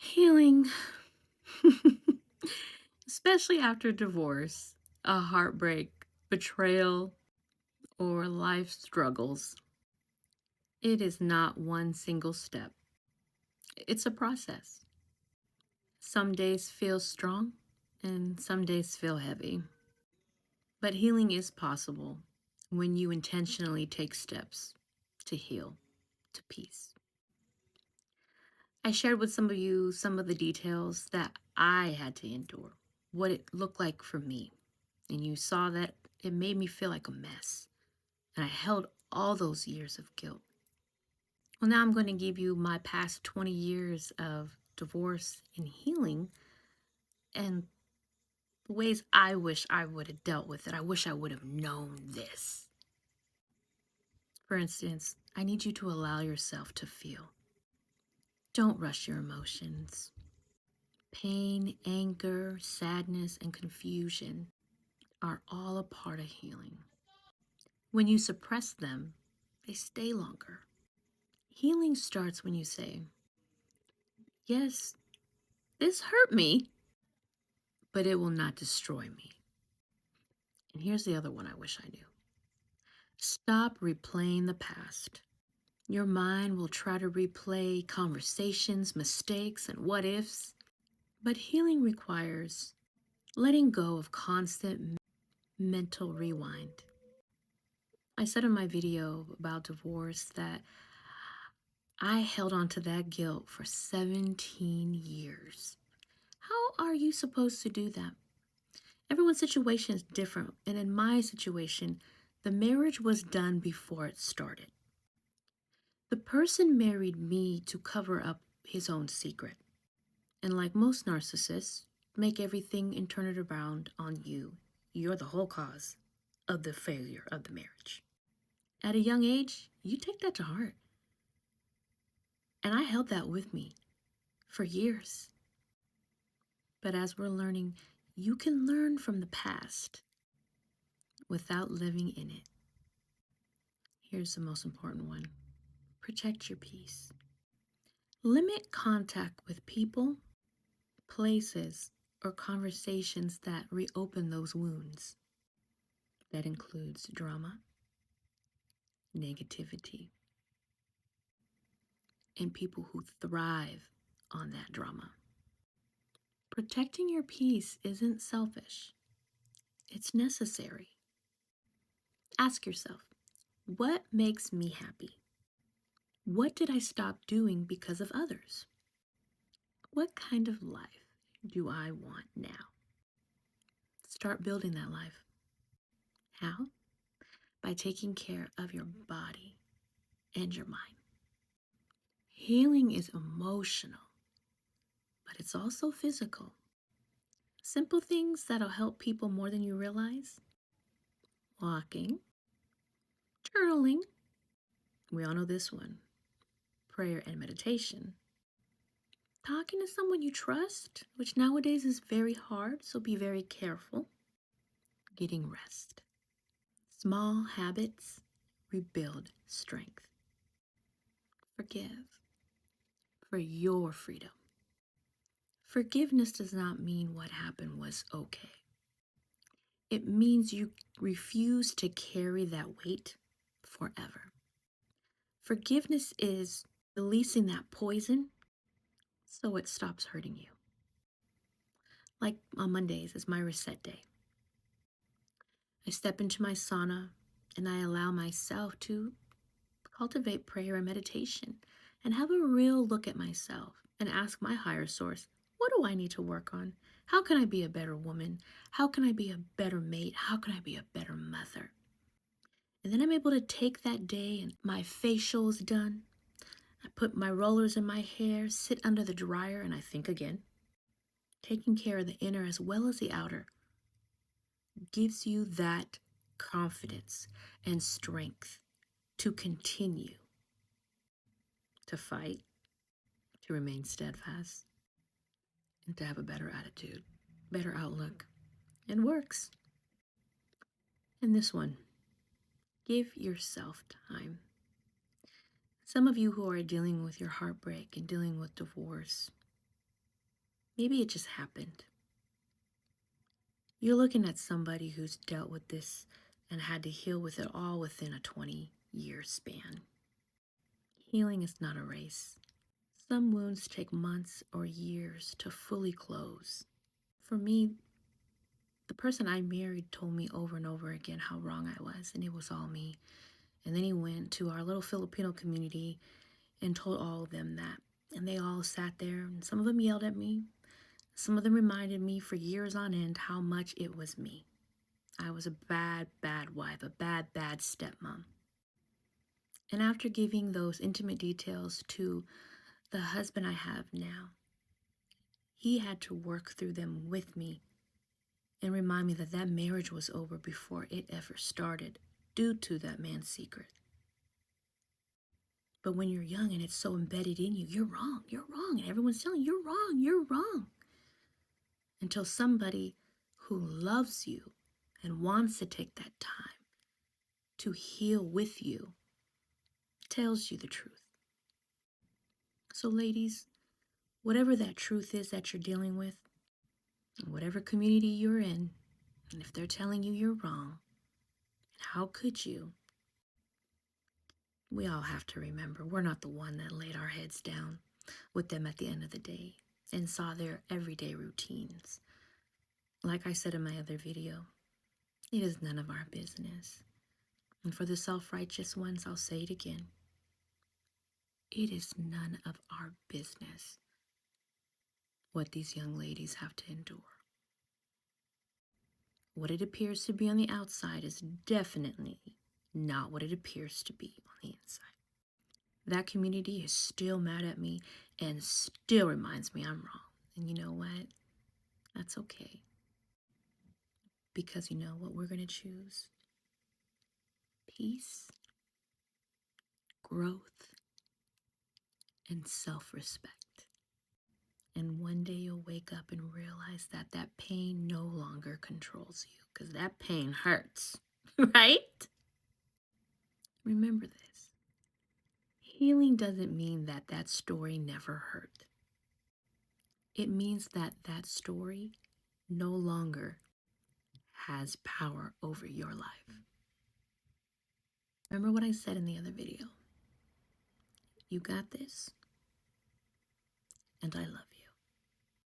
Healing, especially after divorce, a heartbreak, betrayal, or life struggles, it is not one single step. It's a process. Some days feel strong and some days feel heavy. But healing is possible when you intentionally take steps to heal to peace. I shared with some of you some of the details that I had to endure, what it looked like for me. And you saw that it made me feel like a mess. And I held all those years of guilt. Well, now I'm going to give you my past 20 years of divorce and healing and the ways I wish I would have dealt with it. I wish I would have known this. For instance, I need you to allow yourself to feel. Don't rush your emotions. Pain, anger, sadness, and confusion are all a part of healing. When you suppress them, they stay longer. Healing starts when you say, yes, this hurt me, but it will not destroy me. And here's the other one I wish I knew. Stop replaying the past. Your mind will try to replay conversations, mistakes, and what ifs. But healing requires letting go of constant mental rewind. I said in my video about divorce that I held on to that guilt for 17 years. How are you supposed to do that? Everyone's situation is different, and in my situation, the marriage was done before it started. The person married me to cover up his own secret. And like most narcissists, make everything and turn it around on you. You're the whole cause of the failure of the marriage. At a young age, you take that to heart. And I held that with me for years. But as we're learning, you can learn from the past without living in it. Here's the most important one. Protect your peace. Limit contact with people, places, or conversations that reopen those wounds. That includes drama, negativity, and people who thrive on that drama. Protecting your peace isn't selfish, it's necessary. Ask yourself, what makes me happy? What did I stop doing because of others? What kind of life do I want now? Start building that life. How? By taking care of your body and your mind. Healing is emotional, but it's also physical. Simple things that'll help people more than you realize. Walking, journaling, we all know this one, prayer and meditation. Talking to someone you trust, which nowadays is very hard, so be very careful. Getting rest. Small habits rebuild strength. Forgive for your freedom. Forgiveness does not mean what happened was okay. It means you refuse to carry that weight forever. Forgiveness is releasing that poison so it stops hurting you. Like on Mondays is my reset day. I step into my sauna and I allow myself to cultivate prayer and meditation and have a real look at myself and ask my higher source, what do I need to work on? How can I be a better woman? How can I be a better mate? How can I be a better mother? And then I'm able to take that day and my facial's done. I put my rollers in my hair, sit under the dryer, and I think again. Taking care of the inner as well as the outer gives you that confidence and strength to continue to fight, to remain steadfast, and to have a better attitude, better outlook. It works. And this one, give yourself time. Some of you who are dealing with your heartbreak and dealing with divorce, Maybe it just happened. You're looking at somebody who's dealt with this and had to heal with it all within a 20-year span. Healing is not a race. Some wounds take months or years to fully close. For me, the person I married told me over and over again how wrong I was, and it was all me. And then he went to our little Filipino community and told all of them that. And they all sat there, and some of them yelled at me. Some of them reminded me for years on end how much it was me. I was a bad, bad wife, a bad, bad stepmom. And after giving those intimate details to the husband I have now, he had to work through them with me and remind me that that marriage was over before it ever started due to that man's secret. But when you're young and it's so embedded in you, you're wrong, and everyone's telling you, you're wrong. Until somebody who loves you and wants to take that time to heal with you tells you the truth. So ladies, whatever that truth is that you're dealing with, whatever community you're in, and if they're telling you you're wrong, how could you? We all have to remember we're not the one that laid our heads down with them at the end of the day and saw their everyday routines. Like I said in my other video, it is none of our business. And for the self-righteous ones, I'll say it again. It is none of our business what these young ladies have to endure. What it appears to be on the outside is definitely not what it appears to be on the inside. That community is still mad at me and still reminds me I'm wrong. And you know what? That's okay. Because you know what we're going to choose? Peace, growth, and self-respect. And one day you'll wake up and realize that that pain no longer controls you, because that pain hurts, right? Remember this. Healing doesn't mean that that story never hurt. It means that that story no longer has power over your life. Remember what I said in the other video. You got this, and I love you.